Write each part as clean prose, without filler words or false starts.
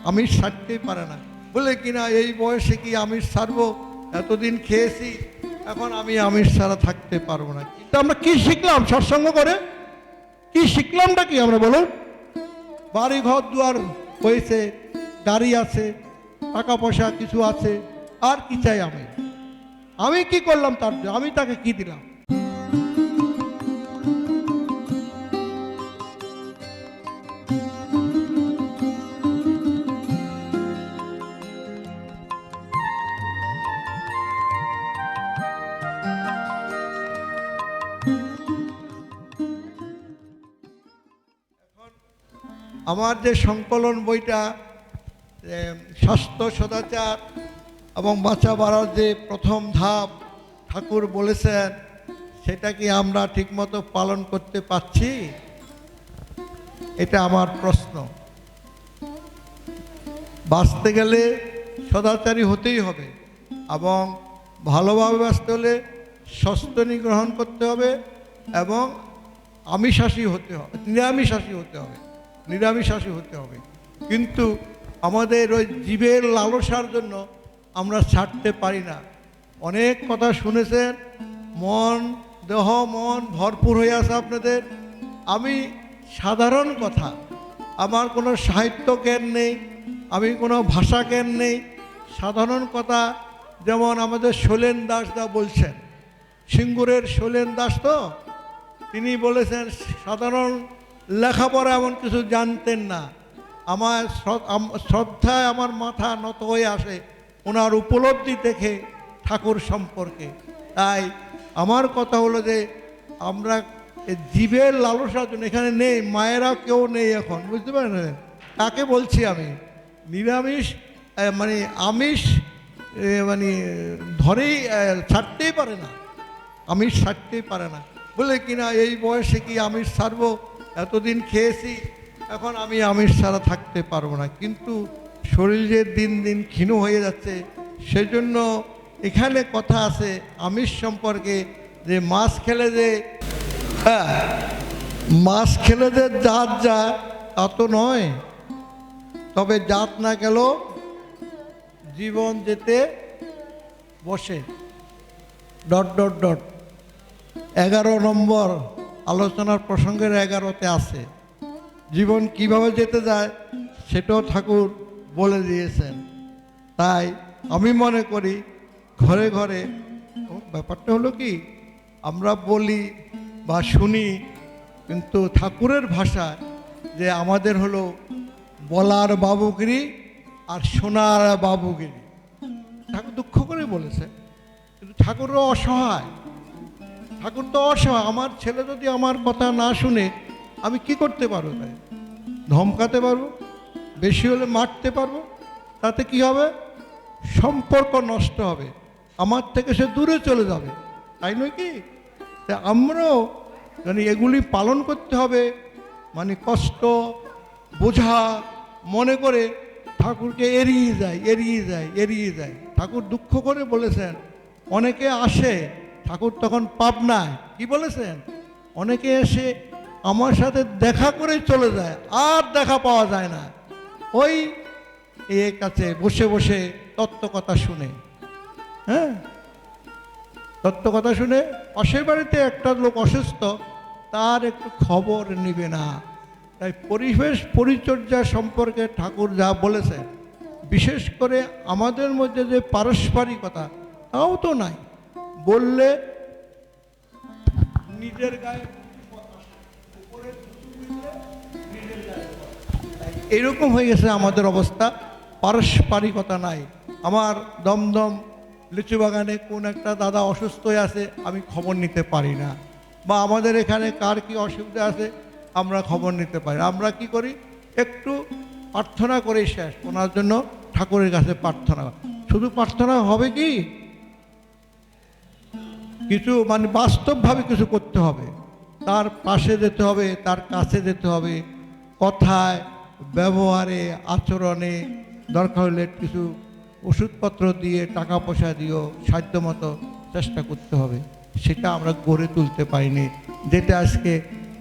আমিষ ছাড়তেই পারে না। বলে কিনা এই বয়সে কি আমিষ ছাড়বো, এতদিন খেয়েছি, এখন আমি আমিষ ছাড়া থাকতে পারবো না। কিন্তু আমরা কি শিখলাম সৎসঙ্গ করে? কি শিখলামটা কি আমরা বলুন? বাড়ি ঘর দুয়ার হয়েছে, গাড়ি আছে, টাকা পয়সা কিছু আছে, আর কি চাই আমি? আমি কি করলাম তার জন্য? আমি তাকে কি দিলাম? আমার যে সংকলন বইটা স্বাস্থ্য সদাচার এবং বাঁচা বাড়ার যে প্রথম ধাপ ঠাকুর বলেছেন, সেটা কি আমরা ঠিকমতো পালন করতে পারছি? এটা আমার প্রশ্ন। বাঁচতে গেলে সদাচারী হতেই হবে, এবং ভালোভাবে বাঁচতে হলে সস্তনী গ্রহণ করতে হবে, এবং আমিষাশী হতে হবে, নিরামিষাশী হতে হবে, নিরামিষাশী হতে হবে। কিন্তু আমাদের ওই জীবের লালসার জন্য আমরা ছাড়তে পারি না। অনেক কথা শুনেছেন, মন দেহ মন ভরপুর হয়ে আছে আপনাদের। আমি সাধারণ কথা, আমার কোনো সাহিত্য জ্ঞান নেই, আমি কোনো ভাষা জ্ঞান নেই, সাধারণ কথা, যেমন আমাদের শৈলেন দাস দা বলছেন, সিঙ্গুরের শৈলেন দাস, তো তিনি বলেছেন সাধারণ লেখাপড়া এমন কিছু জানতেন না। আমার শ্রদ্ধায় আমার মাথা নত হয়ে আসে ওনার উপলব্ধি দেখে ঠাকুর সম্পর্কে। তাই আমার কথা হলো যে আমরা জীবের লালসার জন্য, এখানে নেই, মায়েরা কেউ নেই এখন, বুঝতে পারেন? তাকে বলছি আমি, নিরামিষ মানে আমিষ মানে ধরেই ছাড়তেই পারে না, আমিষ ছাড়তেই পারে না। বলে কিনা এই বয়সে কি আমিষ ছাড়বো, এতদিন খেয়েছি, এখন আমি আমিষ ছাড়া থাকতে পারবো না। কিন্তু শরীর যে দিন দিন ক্ষীণ হয়ে যাচ্ছে, সেজন্য এখানে কথা আছে আমিষ সম্পর্কে, যে মাছ খেলে যে মাছ খেলে যে জাত যায় তা তো নয়, তবে জাত না গেল জীবন যেতে বসে ডট ডট ডট 11 নম্বর আলোচনার প্রসঙ্গের 11তে আছে। জীবন কিভাবে যেতে যায় সেটাও ঠাকুর বলে দিয়েছেন। তাই আমি মনে করি ঘরে ঘরে ব্যাপারটা হলো কি, আমরা বলি বা শুনি, কিন্তু ঠাকুরের ভাষায় যে আমাদের হলো বলার বাবুগিরি আর শোনার বাবুগিরি। ঠাকুর দুঃখ করে বলেছে, কিন্তু ঠাকুরও অসহায়। ঠাকুর তো অসহায়। আমার ছেলে যদি আমার কথা না শুনে আমি কি করতে পারবো? তাই ধমকাতে পারবো, বেশি হলে মারতে পারবো, তাতে কি হবে? সম্পর্ক নষ্ট হবে, আমার থেকে সে দূরে চলে যাবে, তাই নয় কি? আমরাও মানে এগুলি পালন করতে হবে, মানে কষ্ট বোঝা মনে করে ঠাকুরকে এড়িয়ে যায়, এড়িয়ে যায়, এড়িয়ে যায়। ঠাকুর দুঃখ করে বলেছেন, অনেকে আসে, ঠাকুর তখন পাবনায়, কি বলেছেন? অনেকে এসে আমার সাথে দেখা করে চলে যায়, আর দেখা পাওয়া যায় না। ওই এর কাছে বসে বসে তত্ত্ব কথা শুনে, হ্যাঁ, তত্ত্ব কথা শুনে। পাশের বাড়িতে একটা লোক অসুস্থ, তার একটু খবর নিবে না। তাই পরিবেশ পরিচর্যা সম্পর্কে ঠাকুর যা বলেছে, বিশেষ করে আমাদের মধ্যে যে পারস্পরিকতা, তাও তো নাই। বললে নিজের গায়ে এরকম হয়ে গেছে আমাদের অবস্থা, পারস্পরিকতা নাই। আমার দমদম লিচু বাগানে কোন একটা দাদা অসুস্থ হয়ে আছে, আমি খবর নিতে পারি না। বা আমাদের এখানে কার কি অসুবিধা আছে আমরা খবর নিতে পারি। আমরা কি করি? একটু প্রার্থনা করে শেষ, ওনার জন্য ঠাকুরের কাছে প্রার্থনা। শুধু প্রার্থনা হবে কি? কিছু মানে বাস্তবভাবে কিছু করতে হবে, তার পাশে যেতে হবে, তার কাছে যেতে হবে, কথায় ব্যবহারে আচরণে, দরকার হলে কিছু ওষুধপত্র দিয়ে টাকা পয়সা দিয়েও সাধ্যমতো চেষ্টা করতে হবে। সেটা আমরা গড়ে তুলতে পারিনি, যেটা আজকে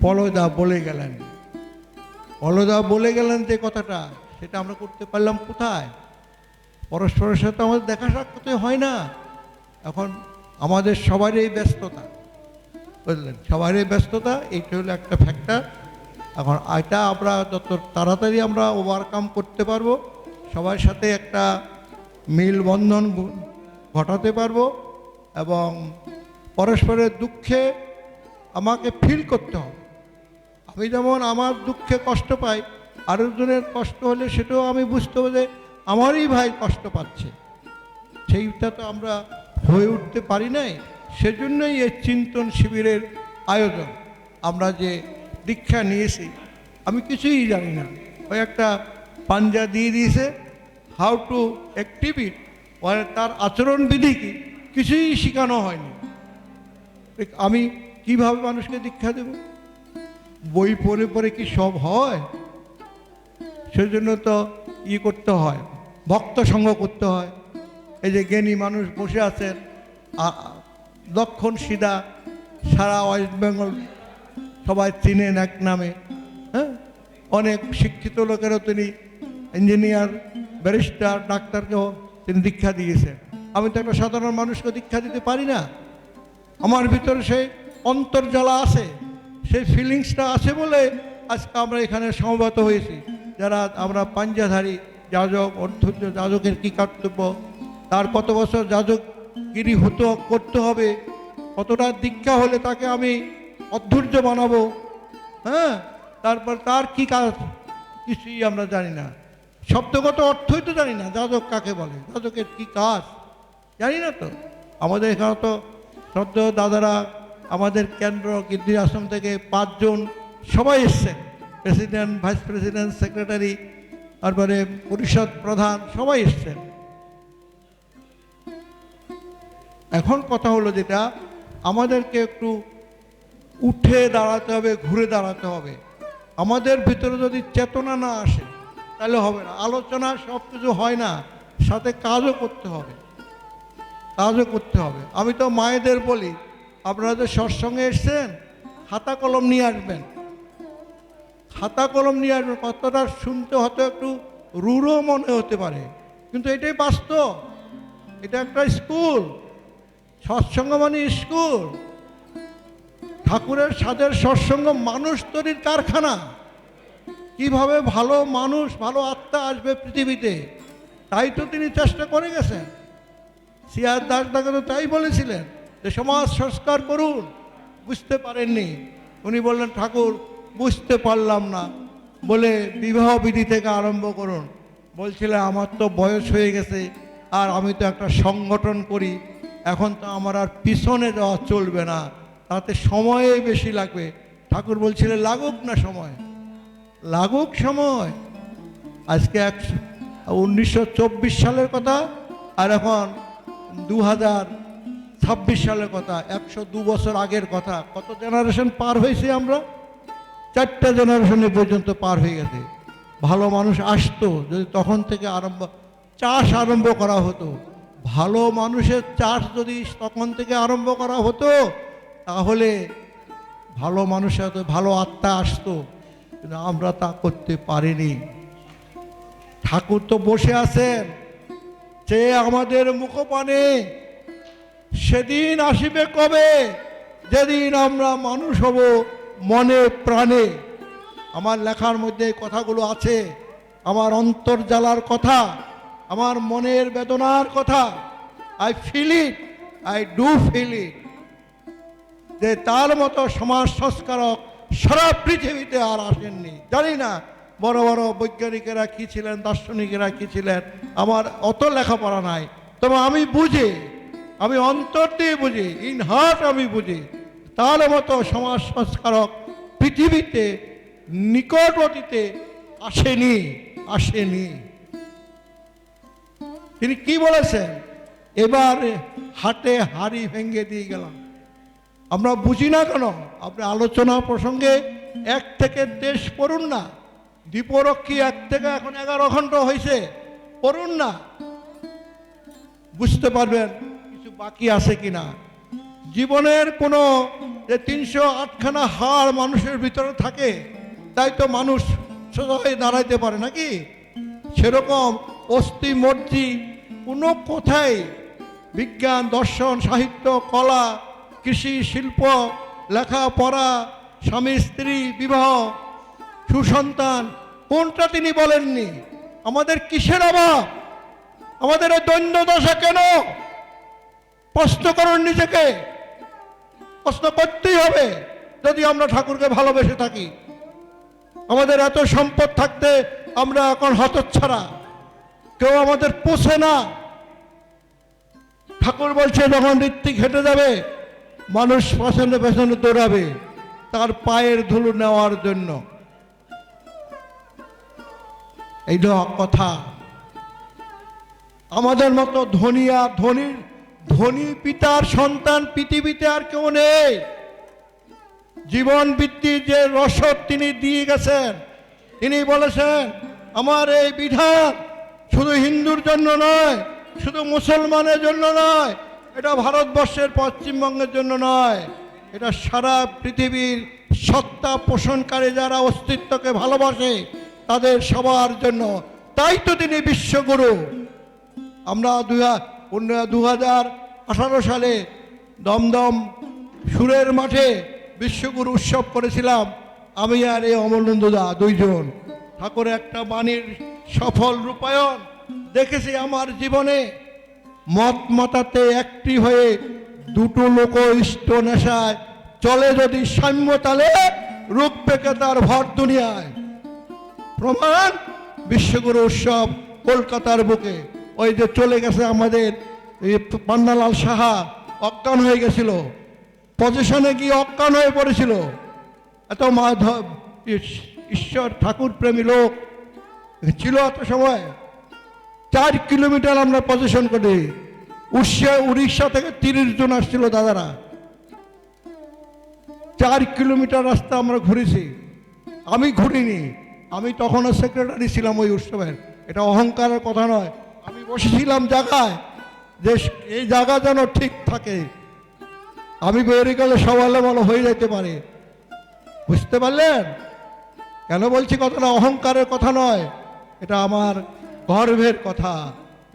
পলদা বলে গেলেন। পলদা বলে গেলেন যে কথাটা, সেটা আমরা করতে পারলাম কোথায়? পরস্পরের সাথে আমাদের দেখা সাক্ষাৎ হয় না। এখন আমাদের সবারই ব্যস্ততা, বুঝলেন, সবারই ব্যস্ততা, এইটা হলো একটা ফ্যাক্টর। এখন এটা আমরা যত তাড়াতাড়ি আমরা ওভারকাম করতে পারবো, সবার সাথে একটা মেলবন্ধন ঘটাতে পারবো, এবং পরস্পরের দুঃখে আমাকে ফিল করতে হবে। আমি যেমন আমার দুঃখে কষ্ট পাই, আরেকজনের কষ্ট হলে সেটাও আমি বুঝতে হবে যে আমারই ভাই কষ্ট পাচ্ছে। সেইটা তো আমরা হয়ে উঠতে পারি নাই। সেজন্যই এই চিন্তন শিবিরের আয়োজন। আমরা যে দীক্ষা নিয়েছি, আমি কিছুই জানি না, ওই একটা পাঞ্জা দিয়ে দিয়েছে, হাউ টু অ্যাক্টিভ ইট, তার আচরণবিধি কি কিছুই শেখানো হয়নি। আমি কিভাবে মানুষকে দীক্ষা দেব? বই পড়ে পড়ে কি সব হয়? সেজন্য তো করতে হয়, ভক্ত সঙ্গ করতে হয়। এই যে জ্ঞানী মানুষ বসে আছেন দক্ষিণ সিধা, সারা ওয়েস্ট বেঙ্গল সবাই চিনেন এক নামে, হ্যাঁ, অনেক শিক্ষিত লোকেরও তিনি ইঞ্জিনিয়ার, ব্যারিস্টার, ডাক্তারকেও তিনি দীক্ষা দিয়েছেন। আমি তো একটা সাধারণ মানুষকে দীক্ষা দিতে পারি না। আমার ভিতরে সেই অন্তর্জ্বালা আছে, সেই ফিলিংসটা আছে বলে আজকে আমরা এখানে সমবেত হয়েছি। যারা আমরা পাঞ্জাধারী যাজক, অর্ধুর্য যাজকের কী কর্তব্য, তার কত বছর যাজকগিরি করতে হবে, কতটা দীক্ষা হলে তাকে আমি অধৈর্য বানাবো, হ্যাঁ, তারপর তার কি কাজ কিছুই আমরা জানি না। শব্দগত অর্থই তো জানি না, যাজক কাকে বলে, যাজকের কি কাজ জানি না তো। আমাদের এখানে তো শ্রদ্ধেয় দাদারা, আমাদের কেন্দ্র গিদ্দি আশ্রম থেকে 5 জন সবাই এসছেন, প্রেসিডেন্ট, ভাইস প্রেসিডেন্ট, সেক্রেটারি, তারপরে পরিষদ প্রধান, সবাই এসছেন। এখন কথা হলো যেটা, আমাদেরকে একটু উঠে দাঁড়াতে হবে, ঘুরে দাঁড়াতে হবে। আমাদের ভিতরে যদি চেতনা না আসে তাহলে হবে না। আলোচনা সব কিছু হয় না, সাথে কাজও করতে হবে, কাজও করতে হবে। আমি তো মায়েদের বলি, আপনারা যে সৎসঙ্গে এসছেন, খাতা কলম নিয়ে আসবেন, খাতা কলম নিয়ে আসবেন। কতটা শুনতে হয়তো একটু রূঢ় মনে হতে পারে, কিন্তু এটাই বাস্তব। এটা একটা স্কুল, সৎসঙ্গ মানে স্কুল। ঠাকুরের সাদের সৎসঙ্গ মানুষ তৈরির কারখানা। কিভাবে ভালো মানুষ, ভালো আত্মা আসবে পৃথিবীতে, তাই তো তিনি চেষ্টা করে গেছেন। সিআর দাস দাকে তো তাই বলেছিলেন যে সমাজ সংস্কার করুন, বুঝতে পারেননি। উনি বললেন, ঠাকুর বুঝতে পারলাম না, বলে বিবাহ বিধি থেকে আরম্ভ করুন। বলছিলেন, আমার তো বয়স হয়ে গেছে, আর আমি তো একটা সংগঠন করি, এখন তো আমার আর পিছনে যাওয়া চলবে না, তাতে সময় বেশি লাগবে। ঠাকুর বলছিলেন, লাগুক না সময়, লাগুক সময়। আজকে 1924 সালের কথা, আর এখন 2026 সালের কথা, 102 বছর আগের কথা। কত জেনারেশন পার হয়েছে আমরা? 4টে জেনারেশনে পর্যন্ত পার হয়ে গেছে। ভালো মানুষ আসতো যদি তখন থেকে চাষ আরম্ভ করা হতো, ভালো মানুষের চাষ যদি তখন থেকে আরম্ভ করা হতো, তাহলে ভালো মানুষের ভালো আত্মা আসতো। কিন্তু আমরা তা করতে পারিনি। ঠাকুর তো বসে আছেন, সে আমাদের মুখপানে। সেদিন আসিবে কবে, যেদিন আমরা মানুষ হব মনে প্রাণে। আমার লেখার মধ্যে কথাগুলো আছে, আমার অন্তর্জালার কথা, আমার মনের বেদনার কথা। I feel it, I do feel it, যে তার মতো সমাজ সংস্কারক সারা পৃথিবীতে আর আসেননি। জানি না বড় বড় বৈজ্ঞানিকেরা কী ছিলেন, দার্শনিকেরা কী ছিলেন, আমার অত লেখাপড়া নাই। তবে আমি বুঝি, আমি অন্তর দিয়ে বুঝি, ইন হার্ট আমি বুঝি, তার মতো সমাজ সংস্কারক পৃথিবীতে নিকটবর্তীতে আসেনি, আসেনি। তিনি কি বলেছেন? এবার হাটে হাড়ি ভেঙে দিয়ে গেলাম। আমরা বুঝি না কেন? আপনি আলোচনা প্রসঙ্গে 1 থেকে দেশ পড়ুন না, দীপরক্ষী 1 থেকে এখন 11 ঘন্টা হয়েছে, পড়ুন না, বুঝতে পারবেন কিছু বাকি আছে কিনা। জীবনের কোনো যে 308খানা হাড় মানুষের ভিতরে থাকে, তাই তো মানুষ সোজা হয়ে দাঁড়াইতে পারে নাকি? সেরকম অস্থি মর্জি কোনো কথাই বিজ্ঞান, দর্শন, সাহিত্য, কলা, কৃষি, শিল্প, লেখাপড়া, স্বামী স্ত্রী, বিবাহ, সুসন্তান, কোনটা তিনি বলেননি। আমাদের কিসের অভাব? আমাদের এই দৈন্য দশা কেন? প্রশ্ন করুন নিজেকে, প্রশ্ন করতেই হবে। যদি আমরা ঠাকুরকে ভালোবেসে থাকি, আমাদের এত সম্পদ থাকতে আমরা এখন হতচ্ছাড়া, কেউ আমাদের পোষে না। ঠাকুর বলছে যখন ঋত্বিক হেঁটে যাবে, মানুষ পেছনে পেছনে দৌড়াবে তার পায়ের ধুলো নেওয়ার জন্য। এই কথা। আমাদের মতো ধনী পিতার সন্তান পৃথিবীতে আর কেউ নেই। জীবন বৃত্তির যে রসদ তিনি দিয়ে গেছেন, তিনি বলেছেন আমার এই বিধান শুধু হিন্দুর জন্য নয়, শুধু মুসলমানের জন্য নয়, এটা ভারতবর্ষের পশ্চিমবঙ্গের জন্য নয়, এটা সারা পৃথিবীর সত্তা পোষণকারী যারা অস্তিত্বকে ভালোবাসে তাদের সবার জন্য। তাই তো তিনি বিশ্বগুরু। আমরা 2018 সালে দমদম সুরের মাঠে বিশ্বগুরু উৎসব করেছিলাম। আমি আর এই অমলেন্দুদা দুইজন। ঠাকুরের একটা বাণীর সফল রূপায়ণ দেখেছি আমার জীবনে। মত মতাতে একটি হয়ে দুটো লোক ইষ্ট নেশায় চলে যদি সাম্য তালে, রূপ পেকে তার ভর দুনিয়ায়। প্রমাণ বিশ্বগুরু উৎসব কলকাতার বুকে। ওই যে চলে গেছে আমাদের পান্নালাল সাহা, অজ্ঞান হয়ে গেছিল, পজিশনে গিয়ে অজ্ঞান হয়ে পড়েছিল। এত মাধব ঈশ্বর ঠাকুর প্রেমী লোক ছিল এত সময়। 4 কিলোমিটার আমরা পজিশন করি। উড়িষ্যা থেকে 30 জন আসছিল দাদারা। 4 কিলোমিটার রাস্তা আমরা ঘুরেছি। আমি ঘুরিনি, আমি তখনও সেক্রেটারি ছিলাম ওই উৎসবের। এটা অহংকারের কথা নয়। আমি বসেছিলাম জায়গায় যে এই জায়গা যেন ঠিক থাকে। আমি বেরিয়ে গেলে সবাই ভালো হয়ে যেতে পারে। বুঝতে পারলেন কেন বলছি কথাটা? অহংকারের কথা নয়, এটা আমার গর্বের কথা।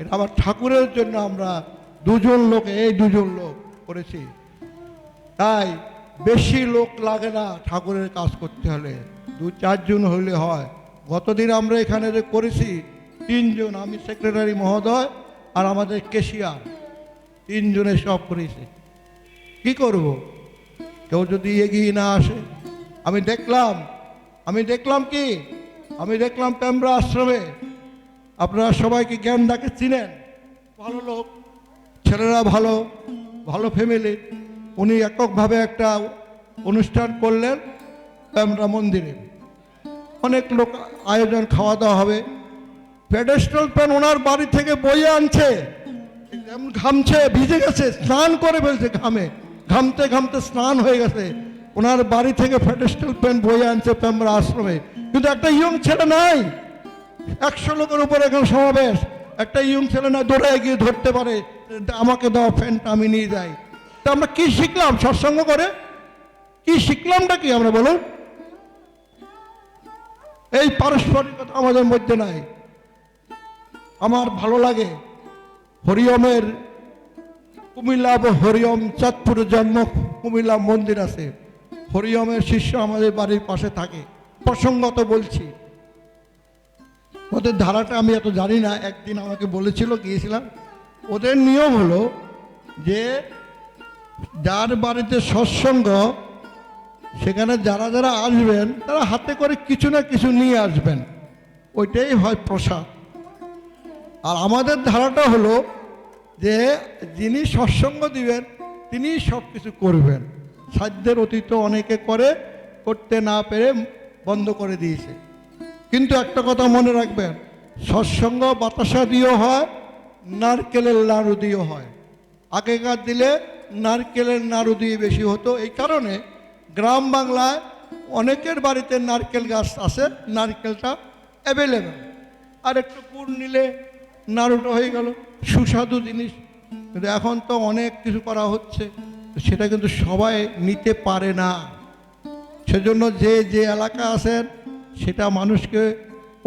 এটা আমার ঠাকুরের জন্য আমরা দুজন লোক করেছি। তাই বেশি লোক লাগে না ঠাকুরের কাজ করতে হলে, 2-4 জন হলে হয়। গতদিন আমরা এখানে যে করেছি 3 জন, আমি সেক্রেটারি মহোদয় আর আমাদের কেশিয়ার, 3 জনে সব করেছি। কি করব? কেউ যদি এগিয়ে না আসে। আমি দেখলাম পেমরা আশ্রমে, আপনারা সবাই কি জ্ঞান ডাকে চিনেন? ভালো লোক, ছেলেরা ভালো ভালো ফ্যামিলি। উনি এককভাবে একটা অনুষ্ঠান করলেন পেমরা মন্দিরে। অনেক লোক আয়োজন, খাওয়া দাওয়া হবে। পেডেস্টাল প্যান ওনার বাড়ি থেকে বইয়ে আনছে, ঘামছে, ভিজে গেছে, স্নান করে ফেলছে, ঘামতে ঘামতে স্নান হয়ে গেছে। ওনার বাড়ি থেকে পেডেস্টাল প্যান বইয়ে আনছে পেমরা আশ্রমে। কিন্তু একটা ইয়ং ছেলে নাই। 100 লোকের উপরে এখন সমাবেশ, একটা ইয়ং ছেলে না দৌড়ায় গিয়ে ধরতে পারে, আমাকে দাও ফ্যানটা, আমি নিয়ে যাই। তা আমরা কি শিখলাম সৎসঙ্গ করে? কি শিখলামটা কি আমরা বলুন? এই পারস্পরিকতা আমাদের মধ্যে নাই। আমার ভালো লাগে হরিওমের কুমিল্লা, হরিওম চাঁদপুরে জন্ম, কুমিল্লা মন্দির আছে। হরিওমের শিষ্য আমাদের বাড়ির পাশে থাকে। প্রসঙ্গত বলছি, ওদের ধারাটা আমি এত জানি না, একদিন আমাকে বলেছিল, গিয়েছিলাম। ওদের নিয়ম হলো যে যার বাড়িতে সৎসঙ্গ, সেখানে যারা যারা আসবেন তারা হাতে করে কিছু না কিছু নিয়ে আসবেন, ওইটাই হয় প্রসাদ। আর আমাদের ধারাটা হলো যে যিনি সৎসঙ্গ দিবেন তিনি সব কিছু করবেন। সাধ্যের অতীত অনেকে করতে না পেরে বন্ধ করে দিয়েছে। কিন্তু একটা কথা মনে রাখবেন, সৎসঙ্গ বাতাসা দিয়েও হয়, নারকেলের নাড়ু দিয়েও হয়। আগেকার দিলে নারকেলের নাড়ু দিয়ে বেশি হতো। এই কারণে গ্রাম বাংলায় অনেকের বাড়িতে নারকেল গাছ আছে, নারকেলটা অ্যাভেলেবেল। আর একটু গুড় নিলে নাড়ুটা হয়ে গেল, সুস্বাদু জিনিস। কিন্তু এখন তো অনেক কিছু করা হচ্ছে, সেটা কিন্তু সবাই নিতে পারে না। সেজন্য যে এলাকা আছেন সেটা মানুষকে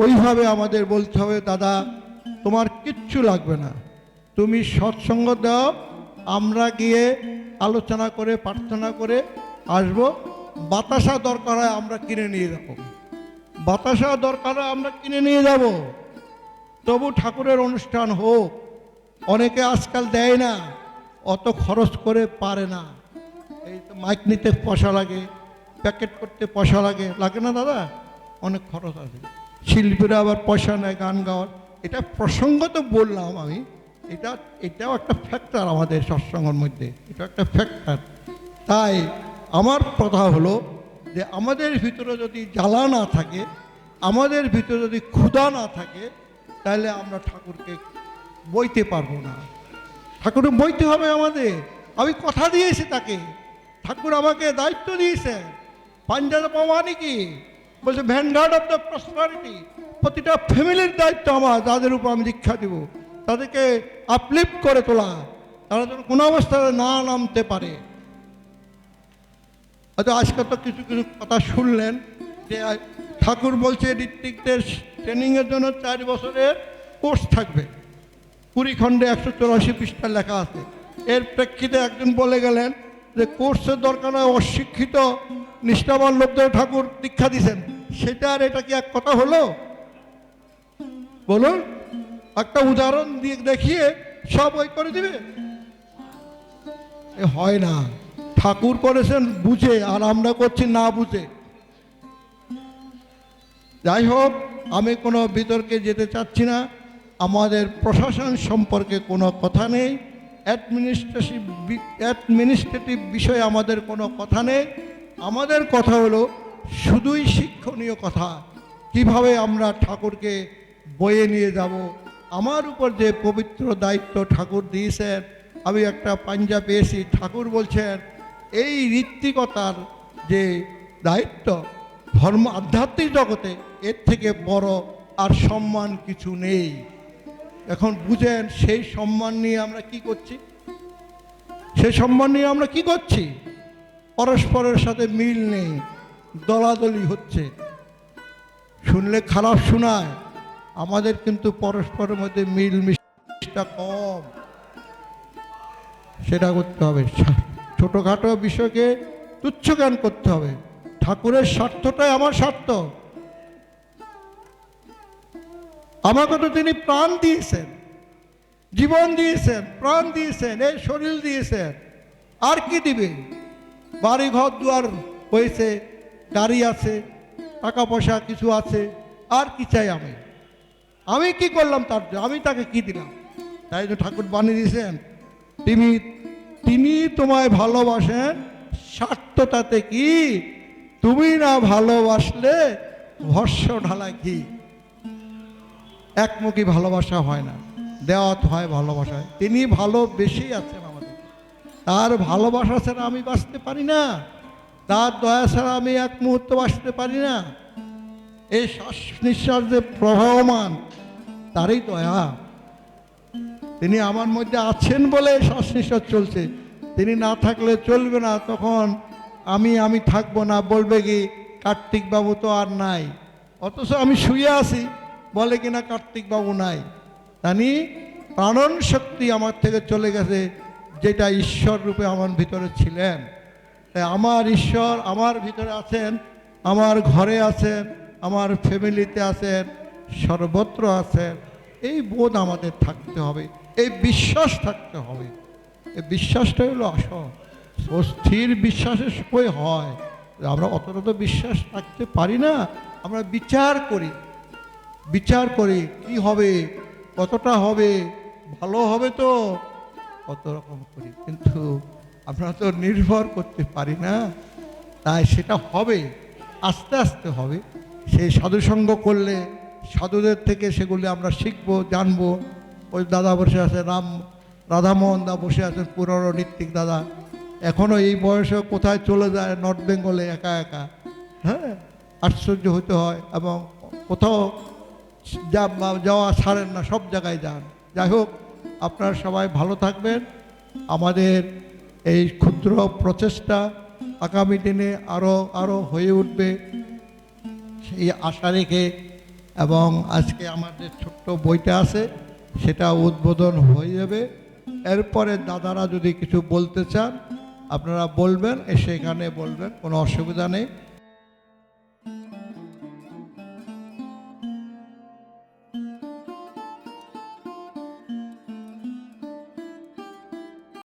ওইভাবে আমাদের বলতে হবে, দাদা তোমার কিচ্ছু লাগবে না, তুমি সৎসঙ্গ দাও, আমরা গিয়ে আলোচনা করে প্রার্থনা করে আসবো। বাতাসা দরকার হয় আমরা কিনে নিয়ে যাব, বাতাসা দরকার হয় আমরা কিনে নিয়ে যাব, তবু ঠাকুরের অনুষ্ঠান হোক। অনেকে আজকাল দেয় না, অত খরচ করে পারে না। এই তো মাইক নিতে পয়সা লাগে, প্যাকেট করতে পয়সা লাগে, লাগে না দাদা? অনেক খরচ আছে। শিল্পীরা আবার পয়সা নেয় গান গাওয়ার। এটা প্রসঙ্গত বললাম আমি, এটাও একটা ফ্যাক্টর আমাদের সৎসঙ্গের মধ্যে, এটা একটা ফ্যাক্টর। তাই আমার কথা হলো যে আমাদের ভিতরে যদি জ্বালা না থাকে, আমাদের ভিতরে যদি ক্ষুধা না থাকে, তাহলে আমরা ঠাকুরকে বইতে পারবো না। ঠাকুরকে বইতে হবে আমাদের। আমি কথা দিয়েছি তাকে, ঠাকুর আমাকে দায়িত্ব দিয়েছে। পাঞ্জাব মানে কি বলছে, ভ্যানগার্ড অফ দ্য প্রসপারিটি, প্রতিটা ফ্যামিলির দায়িত্ব আমার, যাদের উপর আমি দীক্ষা দেব তাদেরকে আপলিফ্ট করে তোলা, তারা যেন কোনো অবস্থায় না নামতে পারে। হয়তো আজকে তো কিছু কিছু কথা শুনলেন যে ঠাকুর বলছে ঋত্বিকদের ট্রেনিংয়ের জন্য 4 বছরের কোর্স থাকবে, 20 খণ্ডে 184 পৃষ্ঠা লেখা আছে। এর প্রেক্ষিতে একজন বলে গেলেন যে কোর্সের দরকার হয়, অশিক্ষিত নিষ্ঠাবান লোকদের ঠাকুর দীক্ষা দিয়েছেন, সেটা আর এটা কি এক কথা হলো? বলুন, একটা উদাহরণ দিয়ে দেখিয়ে সব ওই করে দিবে? হয় না। ঠাকুর করেছেন বুঝে, আর আমরা করছি না বুঝে। যাই হোক, আমি কোনো বিতর্কে যেতে চাচ্ছি না। আমাদের প্রশাসন সম্পর্কে কোনো কথা নেই, অ্যাডমিনিস্ট্রেটিভ বিষয়ে আমাদের কোনো কথা নেই। আমাদের কথা হলো শুধুই শিক্ষণীয় কথা, কিভাবে আমরা ঠাকুরকে বয়ে নিয়ে যাব। আমার উপর যে পবিত্র দায়িত্ব ঠাকুর দিয়েছেন, আমি একটা পাঞ্জা পেয়েছি, ঠাকুর বলছেন এই ঋত্বিকতার যে দায়িত্ব ধর্ম আধ্যাত্মিক জগতে, এর থেকে বড় আর সম্মান কিছু নেই। এখন বুঝেন সেই সম্মান নিয়ে আমরা কি করছি, সেই সম্মান নিয়ে আমরা কি করছি? পরস্পরের সাথে মিল নেই, দলাদলি হচ্ছে। শুনলে খারাপ শোনায়, আমাদের কিন্তু পরস্পরের মধ্যে মিল মিশটা কম। সেটা করতে হবে। ছোটোখাটো বিষয়কে তুচ্ছ জ্ঞান করতে হবে। ঠাকুরের স্বার্থটাই আমার স্বার্থ। আমাকে তো তিনি প্রাণ দিয়েছেন, জীবন দিয়েছেন, প্রাণ দিয়েছেন, এই শরীর দিয়েছেন। আর কি দিবে? বাড়ি ঘর দুয়ার হয়েছে, গাড়ি আছে, টাকা পয়সা কিছু আছে, আর কি চাই আমি? আমি কি করলাম তার জন্য? আমি তাকে কি দিলাম? তাই তো ঠাকুর বানিয়ে দিয়েছেন, তিনি তোমায় ভালোবাসেন, স্বার্থ তাতে কি? তুমি না ভালোবাসলে ভস্য ঢালা কি? একমুখী ভালোবাসা হয় না, দেওয়াত হয় ভালোবাসায়। তিনি ভালোবেসেই আছেন আমাদের। তার ভালোবাসা ছাড়া আমি বাঁচতে পারি না, তার দয়া ছাড়া আমি এক মুহূর্ত বাঁচতে পারি না। এই শ্বাস নিঃশ্বাস যে প্রবাহমান, তারই দয়া। তিনি আমার মধ্যে আছেন বলে শ্বাস নিঃশ্বাস চলছে। তিনি না থাকলে চলবে না। তখন আমি থাকবো না, বলবে কি কার্তিক বাবু তো আর নাই। অথচ আমি শুয়ে আছি, বলে কিনা কার্তিক বাবু নাই। জানি প্রাণন শক্তি আমার থেকে চলে গেছে, যেটা ঈশ্বর রূপে আমার ভিতরে ছিলেন। তাই আমার ঈশ্বর আমার ভিতরে আছেন, আমার ঘরে আছেন, আমার ফ্যামিলিতে আছেন, সর্বত্র আছেন। এই বোধ আমাদের থাকতে হবে, এই বিশ্বাস থাকতে হবে। এই বিশ্বাসটা হলো আসল। স্থির বিশ্বাসের সময় হয়, আমরা অতটা তো বিশ্বাস রাখতে পারি না। আমরা বিচার করি কি হবে, কতটা হবে, ভালো হবে তো কত রকম করি, কিন্তু আমরা তো নির্ভর করতে পারি না। তাই সেটা হবে, আস্তে আস্তে হবে। সেই সাধুসঙ্গ করলে সাধুদের থেকে সেগুলি আমরা শিখবো, জানবো। ওই দাদা বসে আছে, রাধামোহন দা বসে আছেন, পুরনো ঋত্বিক দাদা, এখনও এই বয়সে কোথায় চলে যায় নর্থ বেঙ্গলে একা একা। হ্যাঁ, আশ্চর্য হতে হয়। এবং কোথাও যাওয়া ছাড়েন না, সব জায়গায় যান। যাই হোক, আপনারা সবাই ভালো থাকবেন। আমাদের এই ক্ষুদ্র প্রচেষ্টা আগামী দিনে আরও হয়ে উঠবে, সেই আশা রেখে এবং আজকে আমাদের ছোট্ট বইটা আছে সেটা উদ্বোধন হয়ে যাবে। এরপরে দাদারা যদি কিছু বলতে চান আপনারা বলবেন, এসে এখানে বলবেন, কোনো অসুবিধা নেই।